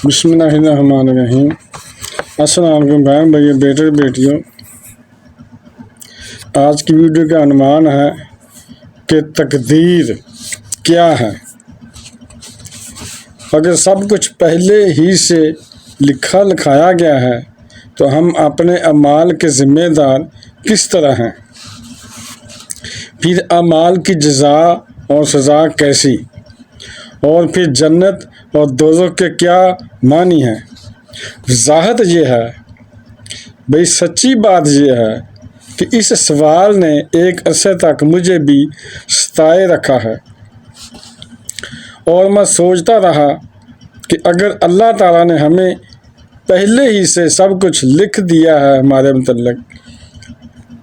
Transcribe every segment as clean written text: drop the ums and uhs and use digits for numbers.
بسم اللہ الرحمن الرحیم۔ السلام علیکم بہن بھائی بیٹے بیٹیوں، آج کی ویڈیو کا عنوان ہے کہ تقدیر کیا ہے۔ اگر سب کچھ پہلے ہی سے لکھا لکھایا گیا ہے تو ہم اپنے اعمال کے ذمہ دار کس طرح ہیں؟ پھر اعمال کی جزا اور سزا کیسی؟ اور پھر جنت اور دوزخ کے کیا معنی ہیں؟ وضاحت یہ ہے، بھئی سچی بات یہ ہے کہ اس سوال نے ایک عرصے تک مجھے بھی ستائے رکھا ہے، اور میں سوچتا رہا کہ اگر اللہ تعالیٰ نے ہمیں پہلے ہی سے سب کچھ لکھ دیا ہے ہمارے متعلق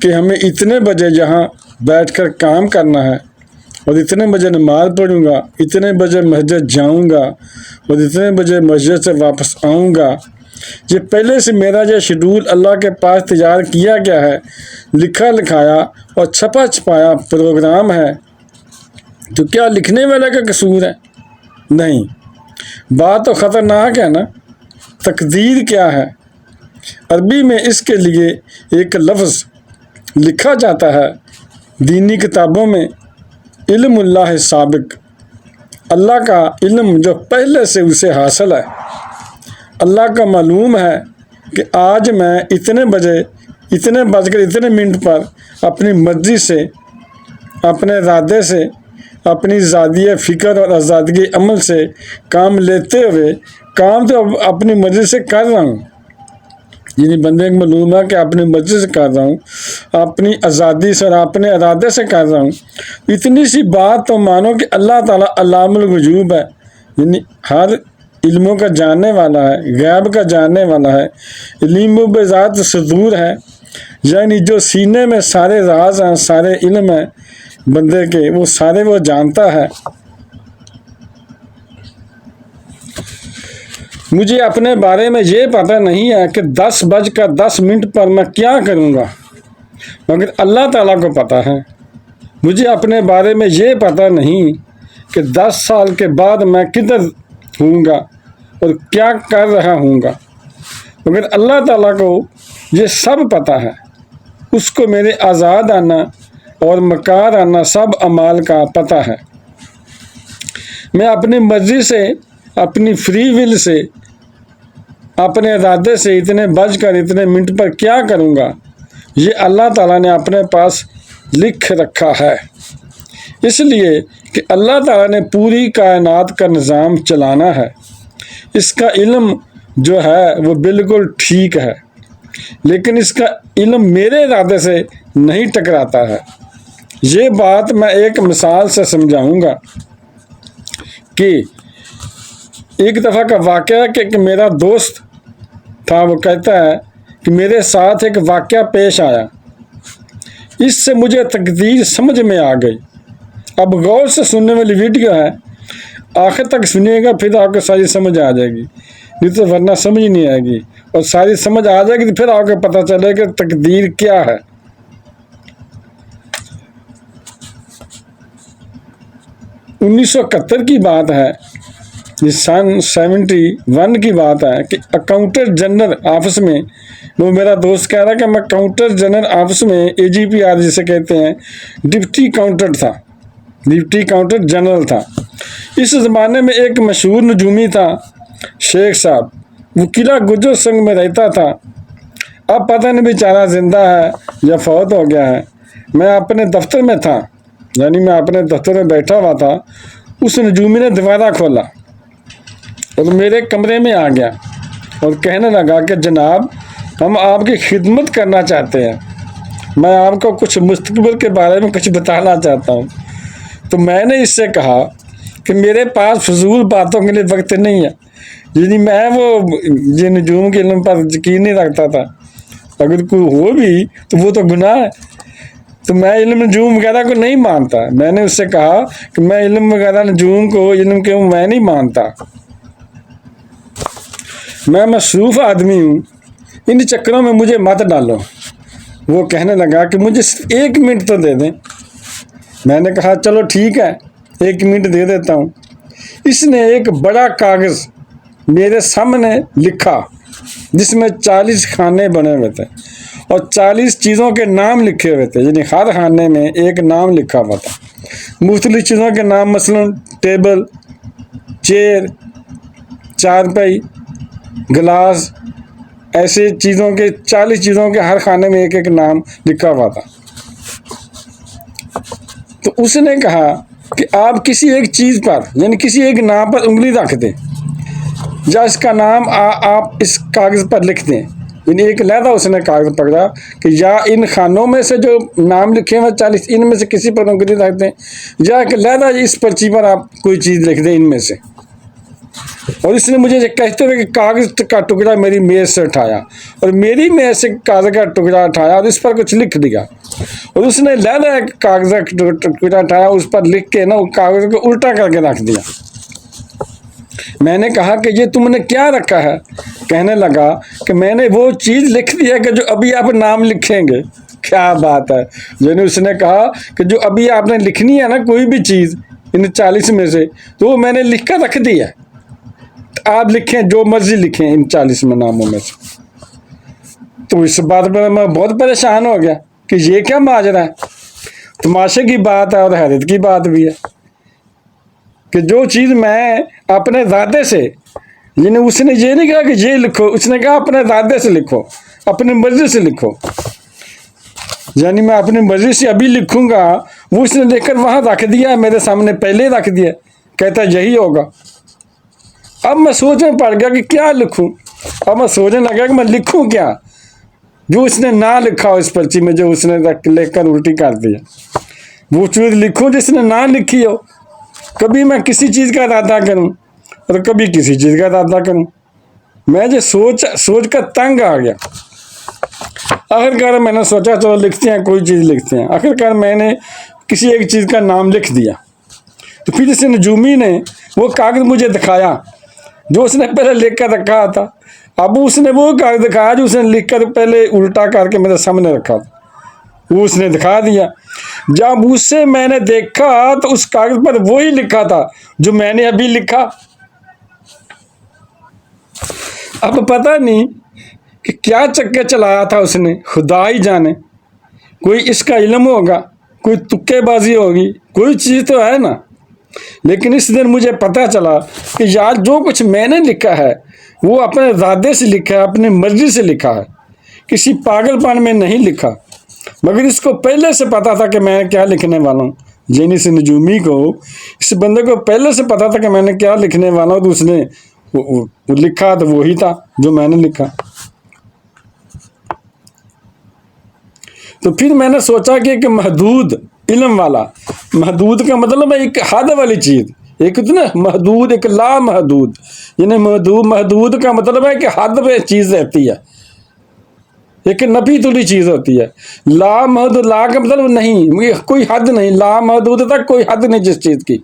کہ ہمیں اتنے بجے یہاں بیٹھ کر کام کرنا ہے، اور اتنے بجے نماز پڑھوں گا، اتنے بجے مسجد جاؤں گا، اور اتنے بجے مسجد سے واپس آؤں گا، یہ پہلے سے میرا یہ شیڈول اللہ کے پاس تیار کیا گیا ہے، لکھا لکھایا اور چھپا چھپایا پروگرام ہے، تو کیا لکھنے والے کا قصور ہے؟ نہیں، بات تو خطرناک ہے نا۔ تقدیر کیا ہے؟ عربی میں اس کے لیے ایک لفظ لکھا جاتا ہے دینی کتابوں میں، علم اللہ سابق، اللہ کا علم جو پہلے سے اسے حاصل ہے۔ اللہ کا معلوم ہے کہ آج میں اتنے بجے اتنے بج کر اتنے منٹ پر اپنی مرضی سے، اپنے ارادے سے، اپنی آزادی فکر اور آزادی عمل سے کام لیتے ہوئے کام تو اپنی مرضی سے کر رہا ہوں، یعنی بندے کو معلوم ہے کہ اپنی مرضی سے کر رہا ہوں، اپنی آزادی سے اور اپنے ارادے سے کر رہا ہوں۔ اتنی سی بات تو مانو کہ اللہ تعالیٰ علام الغیوب ہے، یعنی ہر علموں کا جاننے والا ہے، غیب کا جاننے والا ہے، علم بذات صدور ہے، یعنی جو سینے میں سارے راز ہیں، سارے علم ہیں بندے کے، وہ سارے وہ جانتا ہے۔ مجھے اپنے بارے میں یہ پتہ نہیں ہے کہ 10:10 پر میں کیا کروں گا، مگر اللہ تعالیٰ کو پتہ ہے۔ مجھے اپنے بارے میں یہ پتہ نہیں کہ 10 سال کے بعد میں کدھر ہوں گا اور کیا کر رہا ہوں گا، مگر اللہ تعالیٰ کو یہ سب پتہ ہے۔ اس کو میرے آزاد آنا اور مکار آنا سب اعمال کا پتہ ہے۔ میں اپنی مرضی سے، اپنی فری ول سے، اپنے ارادے سے اتنے بج کر اتنے منٹ پر کیا کروں گا، یہ اللہ تعالیٰ نے اپنے پاس لکھ رکھا ہے، اس لیے کہ اللہ تعالیٰ نے پوری کائنات کا نظام چلانا ہے۔ اس کا علم جو ہے وہ بالکل ٹھیک ہے، لیکن اس کا علم میرے ارادے سے نہیں ٹکراتا ہے۔ یہ بات میں ایک مثال سے سمجھاؤں گا کہ ایک دفعہ کا واقعہ کہ میرا دوست تھا، وہ کہتا ہے کہ میرے ساتھ ایک واقعہ پیش آیا، اس سے مجھے تقدیر سمجھ میں آ گئی۔ اب غور سے سننے والی ویڈیو ہے، آخر تک سنیے گا، پھر آپ کو ساری سمجھ آ جائے گی، نہیں تو ورنہ سمجھ نہیں آئے گی، اور ساری سمجھ آ جائے گی تو پھر آپ کو پتہ چلے کہ تقدیر کیا ہے۔ 1971 کی بات ہے، یہ سن 71 کی بات ہے کہ اکاؤنٹنٹ جنرل آفس میں، وہ میرا دوست کہہ رہا ہے کہ میں اکاؤنٹنٹ جنرل آفس میں AGPR جسے کہتے ہیں، ڈپٹی اکاؤنٹنٹ تھا، ڈپٹی اکاؤنٹنٹ جنرل تھا۔ اس زمانے میں ایک مشہور نجومی تھا، شیخ صاحب، وہ قلعہ گجر سنگھ میں رہتا تھا۔ اب پتہ نہیں بیچارہ زندہ ہے یا فوت ہو گیا ہے۔ میں اپنے دفتر میں تھا، یعنی میں اپنے دفتر میں بیٹھا ہوا تھا، اس نجومی نے دروازہ کھولا اور میرے کمرے میں آ گیا اور کہنے لگا کہ جناب، ہم آپ کی خدمت کرنا چاہتے ہیں، میں آپ کو کچھ مستقبل کے بارے میں کچھ بتانا چاہتا ہوں۔ تو میں نے اس سے کہا کہ میرے پاس فضول باتوں کے لیے وقت نہیں ہے، یعنی میں وہ یہ نجوم کے علم پر یقین نہیں رکھتا تھا، اگر کوئی ہو بھی تو وہ تو گناہ ہے، تو میں علم نجوم وغیرہ کو نہیں مانتا۔ میں نے اس سے کہا کہ میں علم وغیرہ نجوم کو، علم کے میں نہیں مانتا، میں مصروف آدمی ہوں، ان چکروں میں مجھے مت ڈالو۔ وہ کہنے لگا کہ مجھے صرف 1 منٹ تو دے دیں۔ میں نے کہا چلو ٹھیک ہے، 1 منٹ دے دیتا ہوں۔ اس نے ایک بڑا کاغذ میرے سامنے لکھا، جس میں 40 کھانے بنے ہوئے تھے اور 40 چیزوں کے نام لکھے ہوئے تھے، یعنی ہر کھانے میں ایک نام لکھا ہوا تھا۔ مختلف چیزوں کے نام، مثلا ٹیبل، چیئر، چارپائی، گلاس، ایسے چیزوں کے 40 چیزوں کے ہر کھانے میں ایک ایک نام لکھا ہوا تھا۔ تو اس نے کہا کہ آپ کسی ایک چیز پر، یعنی کسی ایک نام پر انگلی رکھ دیں، یا اس کا نام آپ اس کاغذ پر لکھ دیں۔ یعنی ایک علیحدہ اس نے کاغذ پکڑا کہ یا ان خانوں میں سے جو نام لکھے ہوئے 40، ان میں سے کسی پر انگلی رکھ دیں، یا ایک علیحدہ اس پرچی پر آپ کوئی چیز لکھ دیں ان میں سے۔ اور اس نے مجھے کہتے ہوئے کہ کاغذ کا ٹکڑا میری میز سے اٹھایا، اور میری میز سے کاغذ کا ٹکڑا اٹھایا اور اس پر کچھ لکھ دیا، اور اس نے علیحدہ ایک کاغذ کا ٹکڑا اٹھایا، اس پر لکھ کے کاغذ کو الٹا کر کے رکھ دیا۔ میں نے کہا کہ یہ تم نے کیا رکھا ہے؟ کہنے لگا کہ میں نے وہ چیز لکھ دی ہے کہ جو ابھی آپ نام لکھیں گے۔ کیا بات ہے! یعنی اس نے کہا کہ جو ابھی آپ نے لکھنی ہے نا کوئی بھی چیز ان 40 میں سے، تو وہ میں نے لکھ کر رکھ دی ہے، آپ لکھیں جو مرضی لکھیں ان 40 میں ناموں میں سے۔ تو اس بات پر میں بہت پریشان ہو گیا کہ یہ کیا ماجرا ہے، تماشے کی بات ہے اور حیرت کی بات بھی ہے کہ جو چیز میں اپنے ارادے سے، یعنی اس نے یہ نہیں کہا کہ یہ لکھو، اس نے کہا اپنے ارادے سے لکھو، اپنی مرضی سے لکھو، یعنی میں اپنی مرضی سے ابھی لکھوں گا، وہ اس نے لکھ کر وہاں رکھ دیا ہے، میرے سامنے پہلے رکھ دیا، کہتا یہی ہوگا۔ اب میں سوچنے پڑ گیا کہ کیا لکھوں، اب میں سوچنے لگا کہ میں لکھوں کیا، جو اس نے نہ لکھا ہو اس پرچی میں، جو اس نے لکھ کر الٹی کر دیا، وہ چیز لکھوں جس نے نہ لکھی ہو۔ کبھی میں کسی چیز کا ارادہ کروں اور کبھی کسی چیز کا ارادہ کروں، میں جو سوچ کر تنگ آ گیا۔ آخرکار میں نے سوچا چلو لکھتے ہیں، کوئی چیز لکھتے ہیں۔ آخرکار میں نے کسی ایک چیز کا نام لکھ دیا۔ تو پھر اس نجومی نے وہ کاغذ مجھے دکھایا جو اس نے پہلے لکھ کر رکھا تھا۔ اب اس نے وہ کاغذ دکھایا جو اس نے لکھ کر پہلے الٹا کر کے میرے سامنے رکھا تھا، وہ اس نے دکھا دیا۔ جب اس سے میں نے دیکھا تو اس کاغذ پر وہی لکھا تھا جو میں نے ابھی لکھا۔ اب پتہ نہیں کہ کیا چکر چلایا تھا اس نے، خدا ہی جانے۔ کوئی اس کا علم ہوگا، کوئی تکے بازی ہوگی، کوئی چیز تو ہے نا۔ لیکن اس دن مجھے پتہ چلا کہ یار جو کچھ میں نے لکھا ہے وہ اپنے ارادے سے لکھا ہے، اپنی مرضی سے لکھا ہے، کسی پاگل پن میں نہیں لکھا۔ مگر اس کو پہلے سے پتا تھا کہ میں کیا لکھنے والا ہوں، یعنی اس نجومی کو، اس بندے کو پہلے سے پتا تھا کہ میں نے کیا لکھنے والا ہوں، تو اس نے وہ لکھا تو وہی تھا جو میں نے لکھا۔ تو پھر میں نے سوچا کہ ایک محدود علم والا، محدود کا مطلب ہے ایک حد والی چیز، ایک نا محدود، ایک لا محدود، یعنی محدود کا مطلب ہے کہ حد پہ چیز رہتی ہے، ایک نفی تلی چیز ہوتی ہے۔ لا محدود، لا کا مطلب نہیں، کوئی حد نہیں، لا محدود تک کوئی حد نہیں جس چیز کی،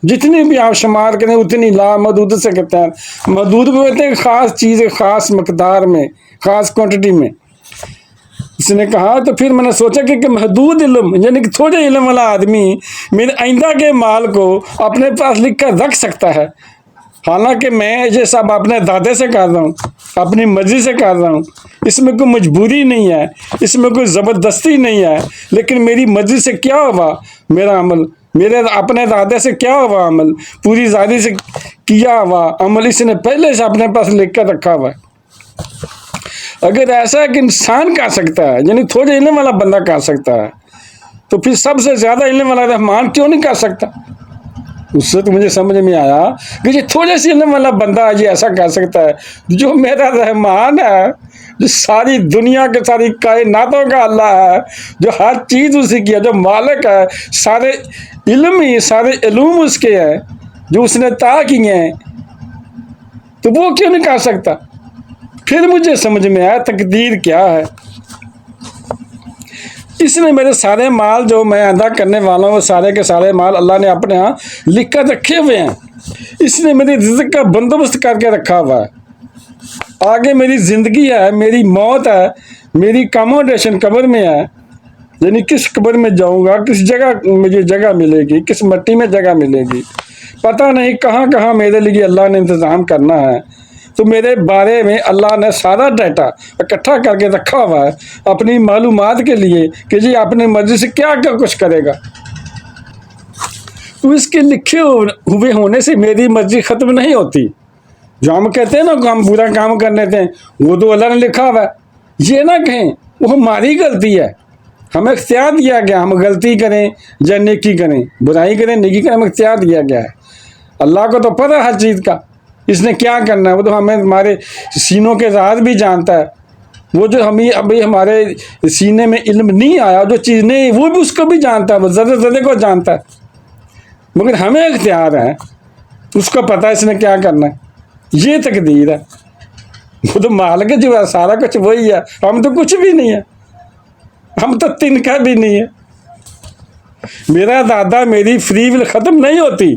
جتنی بھی آپ شمار کریں اتنی لا محدود سے کہتے ہیں۔ محدود کو کہتے ہیں خاص چیز، خاص مقدار میں، خاص کوانٹٹی میں۔ اس نے کہا تو پھر میں نے سوچا کہ محدود علم، یعنی کہ تھوڑے علم والا آدمی میرے آئندہ کے مال کو اپنے پاس لکھ کر رکھ سکتا ہے، حالانکہ میں یہ سب اپنے دادے سے کر رہا ہوں، اپنی مرضی سے کر رہا ہوں، اس میں کوئی مجبوری نہیں ہے، اس میں کوئی زبردستی نہیں ہے، لیکن میری مرضی سے کیا ہوا میرا عمل، میرے اپنے دادے سے کیا ہوا عمل، پوری ذاتی سے کیا ہوا عمل اس نے پہلے سے اپنے پاس لکھ کر رکھا ہوا ہے۔ اگر ایسا ایک انسان کر سکتا ہے، یعنی تھوڑے علم والا بندہ کر سکتا ہے، تو پھر سب سے زیادہ علم والا رحمان کیوں نہیں کر سکتا؟ اس سے تو مجھے سمجھ میں آیا کہ یہ تھوڑے سے علم والا بندہ یہ ایسا کر سکتا ہے، جو میرا رحمان ہے، جو ساری دنیا کے ساری کائناتوں کا اللہ ہے، جو ہر چیز اسی کی ہے، جو مالک ہے، سارے علوم اس کے ہیں، جو اس نے عطا کیے ہیں، تو وہ کیوں نہیں کر سکتا؟ پھر مجھے سمجھ میں آیا تقدیر کیا ہے۔ اس نے میرے سارے مال جو میں ادا کرنے والا ہوں، وہ سارے کے سارے مال اللہ نے اپنے ہاں لکھ کر رکھے ہوئے ہیں۔ اس نے میری رزق کا بندوبست کر کے رکھا ہوا ہے۔ آگے میری زندگی ہے، میری موت ہے، میری اکاموڈیشن قبر میں ہے، یعنی کس قبر میں جاؤں گا، کس جگہ مجھے جگہ ملے گی، کس مٹی میں جگہ ملے گی، پتہ نہیں کہاں کہاں میرے لیے اللہ نے انتظام کرنا ہے، تو میرے بارے میں اللہ نے سارا ڈیٹا اکٹھا کر کے رکھا ہوا ہے اپنی معلومات کے لیے کہ جی اپنی مرضی سے کیا کیا کچھ کرے گا۔ تو اس کے لکھے ہوئے ہونے سے میری مرضی ختم نہیں ہوتی۔ جو ہم کہتے ہیں نا کہ ہم برا کام کر لیتے ہیں، وہ تو اللہ نے لکھا ہوا ہے۔ یہ نہ کہیں وہ ہماری غلطی ہے، ہمیں اختیار دیا گیا ہم غلطی کریں یا نیکی کریں، برائی کریں نیکی کریں، ہمیں اختیار دیا گیا ہے۔ اللہ کو تو پتہ ہے ہر چیز کا، اس نے کیا کرنا ہے، وہ تو ہمیں ہمارے سینوں کے راز بھی جانتا ہے۔ وہ جو ابھی ہمارے سینے میں علم نہیں آیا، جو چیز نہیں وہ بھی اس کو بھی جانتا ہے، وہ ذرے ذرے کو جانتا ہے، مگر ہمیں اختیار ہے، اس کو پتہ ہے اس نے کیا کرنا ہے۔ یہ تقدیر ہے، وہ تو مالک جو ہے سارا کچھ وہی ہے، ہم تو کچھ بھی نہیں ہے، ہم تو تنکا بھی نہیں ہے۔ میرا دادا میری فری ول ختم نہیں ہوتی،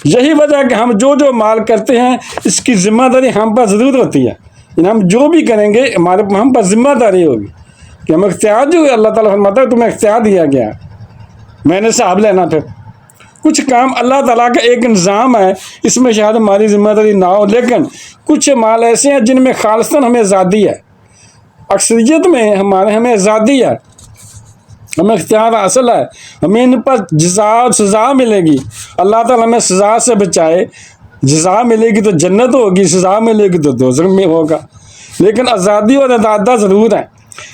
یہی وجہ کہ ہم جو مال کرتے ہیں اس کی ذمہ داری ہم پر ضرور ہوتی ہے، یعنی ہم جو بھی کریں گے ہم پر ذمہ داری ہوگی کہ ہم اختیار جو اللہ تعالیٰ فرماتا ہے تمہیں اختیار دیا گیا، میں نے حساب لینا۔ پھر کچھ کام اللہ تعالیٰ کا ایک نظام ہے، اس میں شاید ہماری ذمہ داری نہ ہو، لیکن کچھ مال ایسے ہیں جن میں خالصاً ہمیں آزادی ہے، اکثریت میں ہمیں آزادی ہے، ہمیں اختیار حاصل ہے، ہمیں ان پر جزا اور سزا ملے گی۔ اللہ تعالیٰ ہمیں سزا سے بچائے، جزا ملے گی تو جنت ہوگی، سزا ملے گی تو دوزخ میں ہوگا، لیکن آزادی اور ارادہ ضرور ہے۔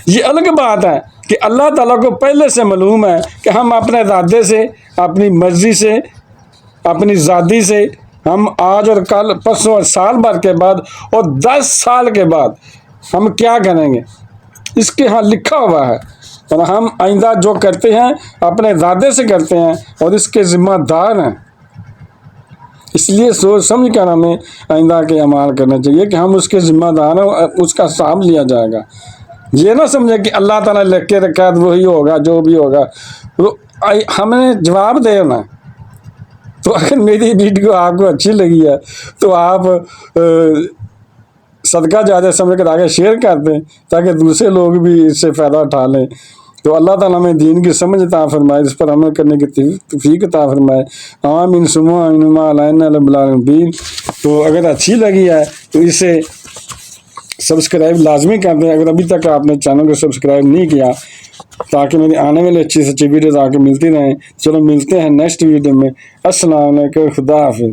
یہ الگ بات ہے کہ اللہ تعالیٰ کو پہلے سے معلوم ہے کہ ہم اپنے ارادے سے، اپنی مرضی سے، اپنی ذاتی سے ہم آج اور کل پرسوں اور سال بھر کے بعد اور 10 سال کے بعد ہم کیا کریں گے، اس کے ہاں لکھا ہوا ہے، اور ہم آئندہ جو کرتے ہیں اپنے ارادے سے کرتے ہیں اور اس کے ذمہ دار ہیں۔ اس لیے سوچ سمجھ کر ہمیں آئندہ کے اعمال کرنا چاہیے کہ ہم اس کے ذمہ دار ہیں اور اس کا حساب لیا جائے گا۔ یہ نہ سمجھے کہ اللہ تعالیٰ لکھ کے رکھا ہے وہی ہوگا، جو بھی ہوگا ہمیں جواب دینا۔ تو اگر میری ویڈیو آپ کو اچھی لگی ہے تو آپ صدقہ جاریہ سمجھ کر آگے شیئر کر دیں تاکہ دوسرے لوگ بھی اس سے فائدہ اٹھا لیں۔ تو اللہ تعالیٰ ہمیں دین کی سمجھ عطا فرمائے، اس پر عمل کرنے کی توفیق عطا فرمائے۔ آمین ثم آمین علینا رب العالمین۔ تو اگر اچھی لگی ہے تو اسے سبسکرائب لازمی کر دیں اگر ابھی تک آپ نے چینل کو سبسکرائب نہیں کیا، تاکہ میری آنے والی اچھی سے اچھی ویڈیوز آ کے ملتی رہیں۔ چلو ملتے ہیں نیکسٹ ویڈیو میں۔ السلام علیکم، خدا حافظ۔